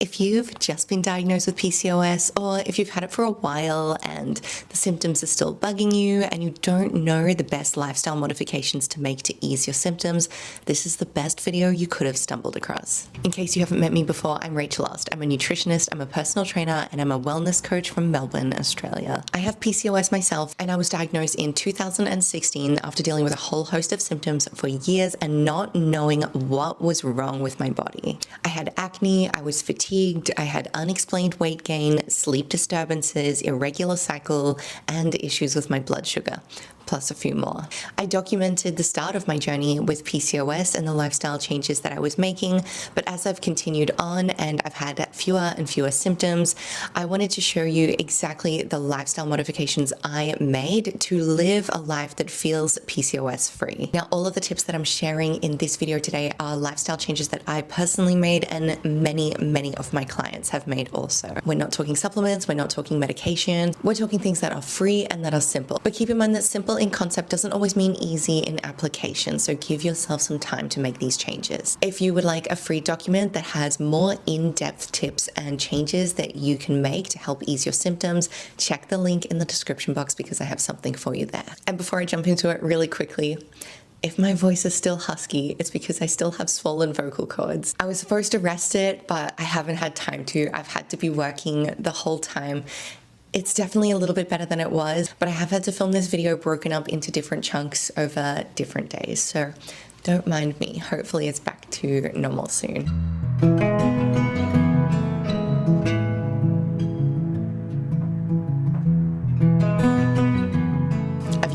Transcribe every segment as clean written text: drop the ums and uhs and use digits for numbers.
If you've just been diagnosed with PCOS, or if you've had it for a while and the symptoms are still bugging you and you don't know the best lifestyle modifications to make to ease your symptoms, this is the best video you could have stumbled across. In case you haven't met me before, I'm Rachel Ost. I'm a nutritionist, I'm a personal trainer, and I'm a wellness coach from Melbourne, Australia. I have PCOS myself, and I was diagnosed in 2016 after dealing with a whole host of symptoms for years and not knowing what was wrong with my body. I had acne, I was fatigued, I had unexplained weight gain, sleep disturbances, irregular cycle, and issues with my blood sugar, plus a few more. I documented the start of my journey with PCOS and the lifestyle changes that I was making, but as I've continued on and I've had fewer and fewer symptoms, I wanted to show you exactly the lifestyle modifications I made to live a life that feels PCOS free. Now, all of the tips that I'm sharing in this video today are lifestyle changes that I personally made and many of my clients have made also. We're not talking supplements, we're not talking medication, we're talking things that are free and that are simple. But keep in mind that simple in concept doesn't always mean easy in application, so give yourself some time to make these changes. If you would like a free document that has more in-depth tips and changes that you can make to help ease your symptoms, check the link in the description box because I have something for you there. And before I jump into it really quickly, if my voice is still husky, it's because I still have swollen vocal cords. I was supposed to rest it, but I haven't had time to. I've had to be working the whole time. It's definitely a little bit better than it was, but I have had to film this video broken up into different chunks over different days, so don't mind me. Hopefully it's back to normal soon.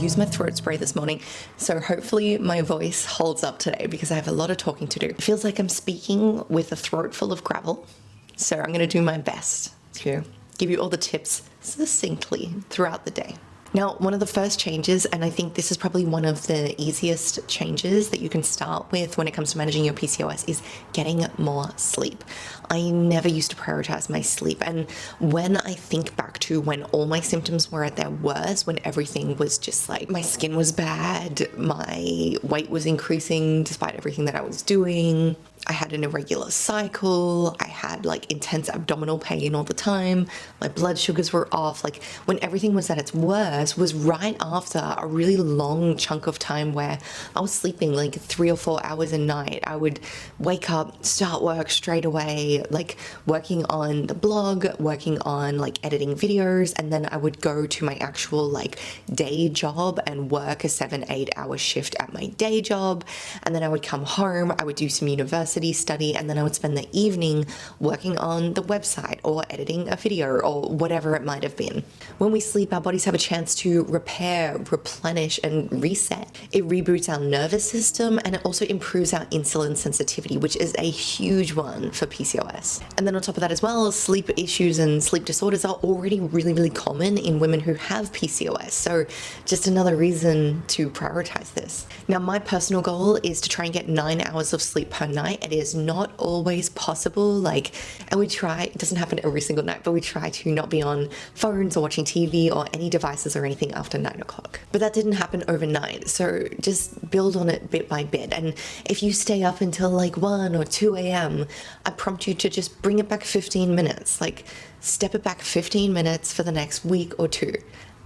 Used my throat spray this morning, so hopefully my voice holds up today because I have a lot of talking to do. It feels like I'm speaking with a throat full of gravel, so I'm going to do my best to give you all the tips succinctly throughout the day. Now, one of the first changes, and I think this is probably one of the easiest changes that you can start with when it comes to managing your PCOS, is getting more sleep. I never used to prioritize my sleep, and when I think back to when all my symptoms were at their worst, when everything was just like, my skin was bad, my weight was increasing despite everything that I was doing, I had an irregular cycle, I had like intense abdominal pain all the time, my blood sugars were off, like when everything was at its worst was right after a really long chunk of time where I was sleeping like 3 or 4 hours a night. I would wake up, start work straight away, like working on the blog, working on like editing videos, and then I would go to my actual like day job and work a 7-8 hour shift at my day job, and then I would come home, I would do some university study, and then I would spend the evening working on the website or editing a video or whatever it might have been. When we sleep, our bodies have a chance to repair, replenish, and reset. It reboots our nervous system, and it also improves our insulin sensitivity, which is a huge one for PCOS. And then on top of that as well, sleep issues and sleep disorders are already really common in women who have PCOS, so just another reason to prioritize this. Now, my personal goal is to try and get 9 hours of sleep per night. It is not always possible, and we try, it doesn't happen every single night, but we try to not be on phones or watching TV or any devices or anything after 9 o'clock. But that didn't happen overnight, so just build on it bit by bit. And if you stay up until like 1 or 2 a.m., I prompt you to just bring it back 15 minutes, like step it back 15 minutes for the next week or two.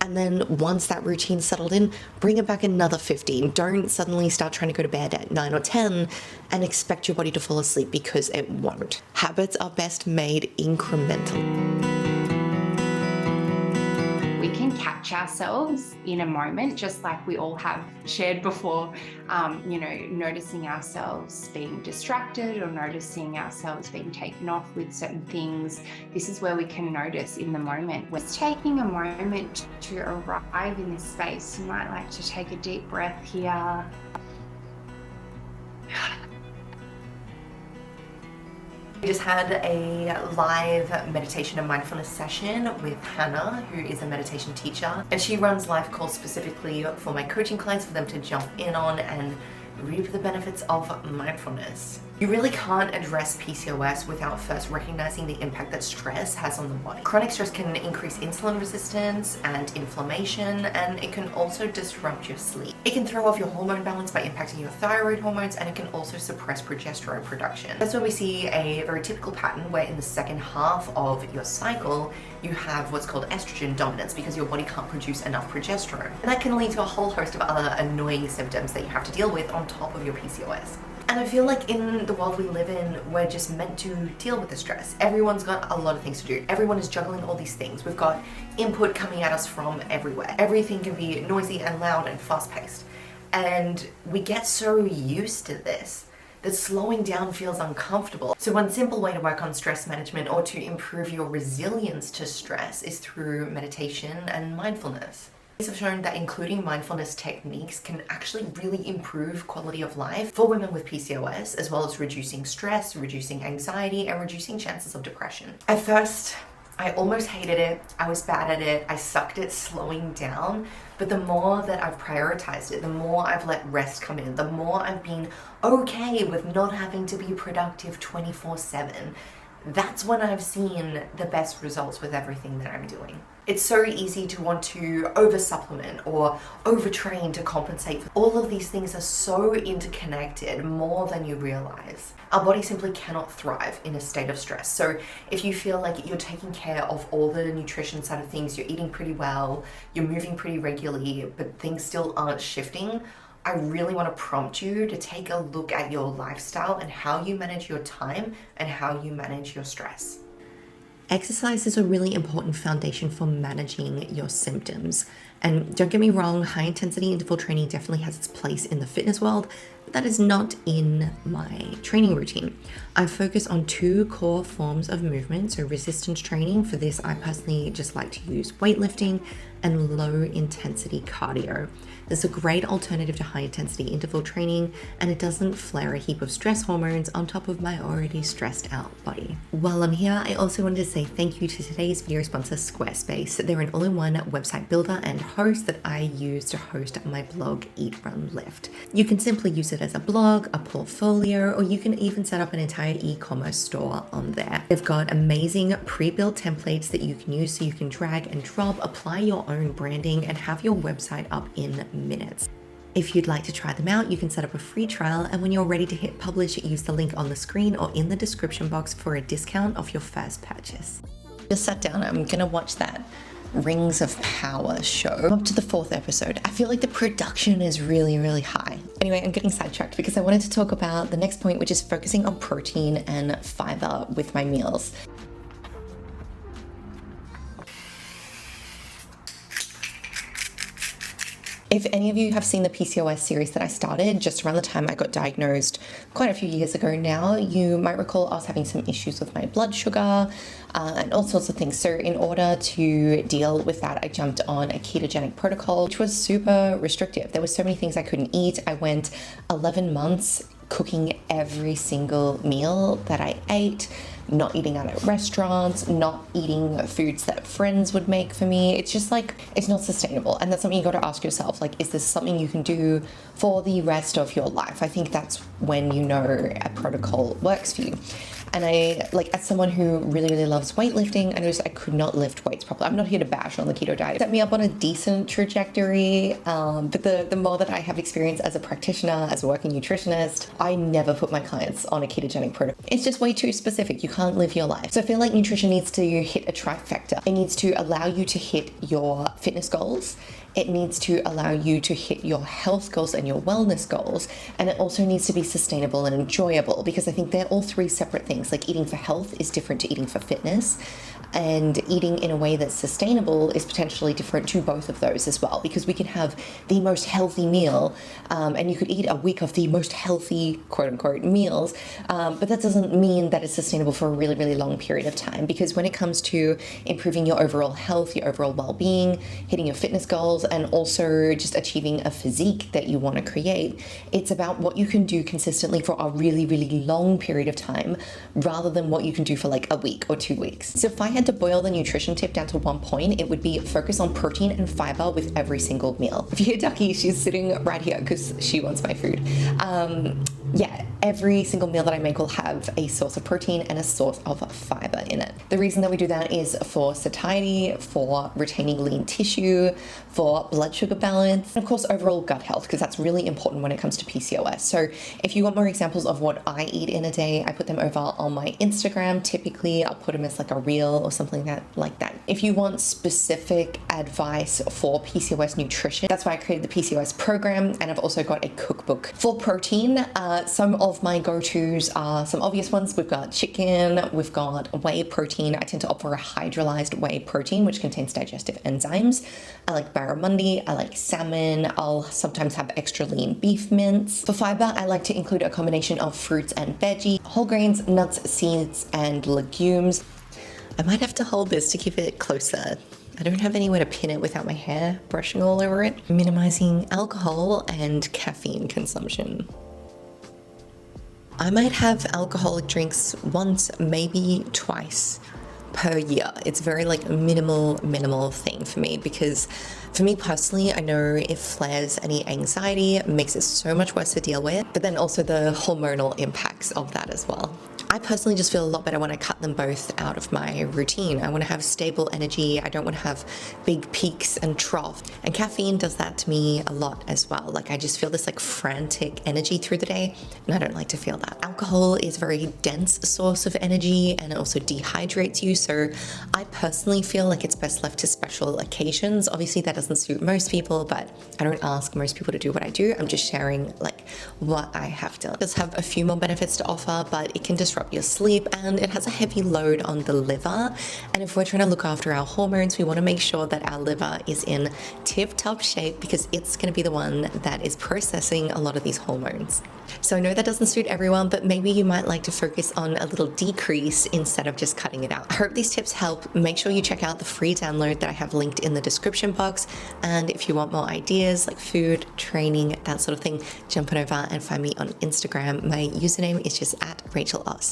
And then once that routine's settled in, bring it back another 15. Don't suddenly start trying to go to bed at 9 or 10 and expect your body to fall asleep, because it won't. Habits are best made incrementally. We can catch ourselves in a moment, just like we all have shared before, noticing ourselves being distracted or noticing ourselves being taken off with certain things. This is where we can notice in the moment. We're taking a moment to arrive in this space. You might like to take a deep breath here. We just had a live meditation and mindfulness session with Hannah, who is a meditation teacher, and she runs live calls specifically for my coaching clients for them to jump in on and reap the benefits of mindfulness. You really can't address PCOS without first recognizing the impact that stress has on the body. Chronic stress can increase insulin resistance and inflammation, and it can also disrupt your sleep. It can throw off your hormone balance by impacting your thyroid hormones, and it can also suppress progesterone production. That's why we see a very typical pattern where in the second half of your cycle, you have what's called estrogen dominance because your body can't produce enough progesterone. And that can lead to a whole host of other annoying symptoms that you have to deal with on top of your PCOS. And I feel like in the world we live in, we're just meant to deal with the stress. Everyone's got a lot of things to do. Everyone is juggling all these things. We've got input coming at us from everywhere. Everything can be noisy and loud and fast-paced. And we get so used to this that slowing down feels uncomfortable. So one simple way to work on stress management or to improve your resilience to stress is through meditation and mindfulness. Studies have shown that including mindfulness techniques can actually really improve quality of life for women with PCOS, as well as reducing stress, reducing anxiety, and reducing chances of depression. At first, I almost hated it. I was bad at it. I sucked at slowing down. But the more that I've prioritized it, the more I've let rest come in, the more I've been okay with not having to be productive 24/7. That's when I've seen the best results with everything that I'm doing. It's so easy to want to over-supplement or overtrain to compensate. All of these things are so interconnected more than you realize. Our body simply cannot thrive in a state of stress. So if you feel like you're taking care of all the nutrition side of things, you're eating pretty well, you're moving pretty regularly, but things still aren't shifting, I really want to prompt you to take a look at your lifestyle and how you manage your time and how you manage your stress. Exercise is a really important foundation for managing your symptoms. And don't get me wrong, high intensity interval training definitely has its place in the fitness world, but that is not in my training routine. I focus on two core forms of movement. So resistance training, for this I personally just like to use weightlifting, and low intensity cardio. It's a great alternative to high intensity interval training, and it doesn't flare a heap of stress hormones on top of my already stressed out body. While I'm here, I also wanted to say thank you to today's video sponsor, Squarespace. They're an all-in-one website builder and host that I use to host my blog, Eat, Run, Lift. You can simply use it as a blog, a portfolio, or you can even set up an entire e-commerce store on there. They've got amazing pre-built templates that you can use so you can drag and drop, apply your own branding, and have your website up in minutes. If you'd like to try them out, you can set up a free trial, and when you're ready to hit publish, use the link on the screen or in the description box for a discount off your first purchase. Just sat down, I'm gonna watch that Rings of Power show. I'm up to the 4th episode. I feel like the production is really high. Anyway, I'm getting sidetracked because I wanted to talk about the next point, which is focusing on protein and fiber with my meals. If any of you have seen the PCOS series that I started just around the time I got diagnosed quite a few years ago now, you might recall I was having some issues with my blood sugar and all sorts of things. So in order to deal with that, I jumped on a ketogenic protocol, which was super restrictive. There were so many things I couldn't eat. I went 11 months cooking every single meal that I ate, not eating out at restaurants, not eating foods that friends would make for me. It's just like, it's not sustainable. And that's something you got to ask yourself, like, is this something you can do for the rest of your life? I think that's when you know a protocol works for you. And I, like, as someone who really loves weightlifting, I noticed I could not lift weights properly. I'm not here to bash on the keto diet. It set me up on a decent trajectory, but the more that I have experience as a practitioner, as a working nutritionist, I never put my clients on a ketogenic protocol. It's just way too specific. You can't live your life. So I feel like nutrition needs to hit a trifecta. It needs to allow you to hit your fitness goals. It needs to allow you to hit your health goals and your wellness goals. And it also needs to be sustainable and enjoyable, because I think they're all three separate things. Like, eating for health is different to eating for fitness, and eating in a way that's sustainable is potentially different to both of those as well, because we can have the most healthy meal and you could eat a week of the most healthy quote unquote meals, but that doesn't mean that it's sustainable for a really long period of time. Because when it comes to improving your overall health, your overall well-being, hitting your fitness goals, and also just achieving a physique that you want to create, it's about what you can do consistently for a really long period of time, rather than what you can do for like a week or 2 weeks. So if I had to boil the nutrition tip down to one point, it would be focus on protein and fiber with every single meal. If you hear Ducky, she's sitting right here because she wants my food. yeah, every single meal that I make will have a source of protein and a source of fiber in it. The reason that we do that is for satiety, for retaining lean tissue, for blood sugar balance, and of course overall gut health, because that's really important when it comes to PCOS. So if you want more examples of what I eat in a day, I put them over on my Instagram. Typically I'll put them as like a reel or something like that. If you want specific advice for PCOS nutrition, that's why I created the PCOS program, and I've also got a cookbook for protein. Some of my go-tos are some obvious ones. We've got chicken, we've got whey protein. I tend to opt for a hydrolyzed whey protein, which contains digestive enzymes. I like barramundi, I like salmon, I'll sometimes have extra lean beef mince. For fiber, I like to include a combination of fruits and veggies, whole grains, nuts, seeds, and legumes. I might have to hold this to keep it closer. I don't have anywhere to pin it without my hair brushing all over it. Minimizing alcohol and caffeine consumption. I might have alcoholic drinks once, maybe twice per year. It's very like minimal thing for me, because for me personally, I know it flares any anxiety, makes it so much worse to deal with, but then also the hormonal impacts of that as well. I personally just feel a lot better when I cut them both out of my routine. I want to have stable energy. I don't want to have big peaks and troughs. And caffeine does that to me a lot as well. Like I just feel this like frantic energy through the day, and I don't like to feel that. Alcohol is a very dense source of energy, and it also dehydrates you. So I personally feel like it's best left to special occasions. Obviously that doesn't suit most people, but I don't ask most people to do what I do. I'm just sharing like what I have done. It does have a few more benefits to offer, but it can disrupt your sleep, and it has a heavy load on the liver. And if we're trying to look after our hormones, we want to make sure that our liver is in tip-top shape, because it's going to be the one that is processing a lot of these hormones. So I know that doesn't suit everyone, but maybe you might like to focus on a little decrease instead of just cutting it out. I hope these tips help. Make sure you check out the free download that I have linked in the description box. And if you want more ideas like food, training, that sort of thing, jump on over and find me on Instagram. My username is just @RachelOs.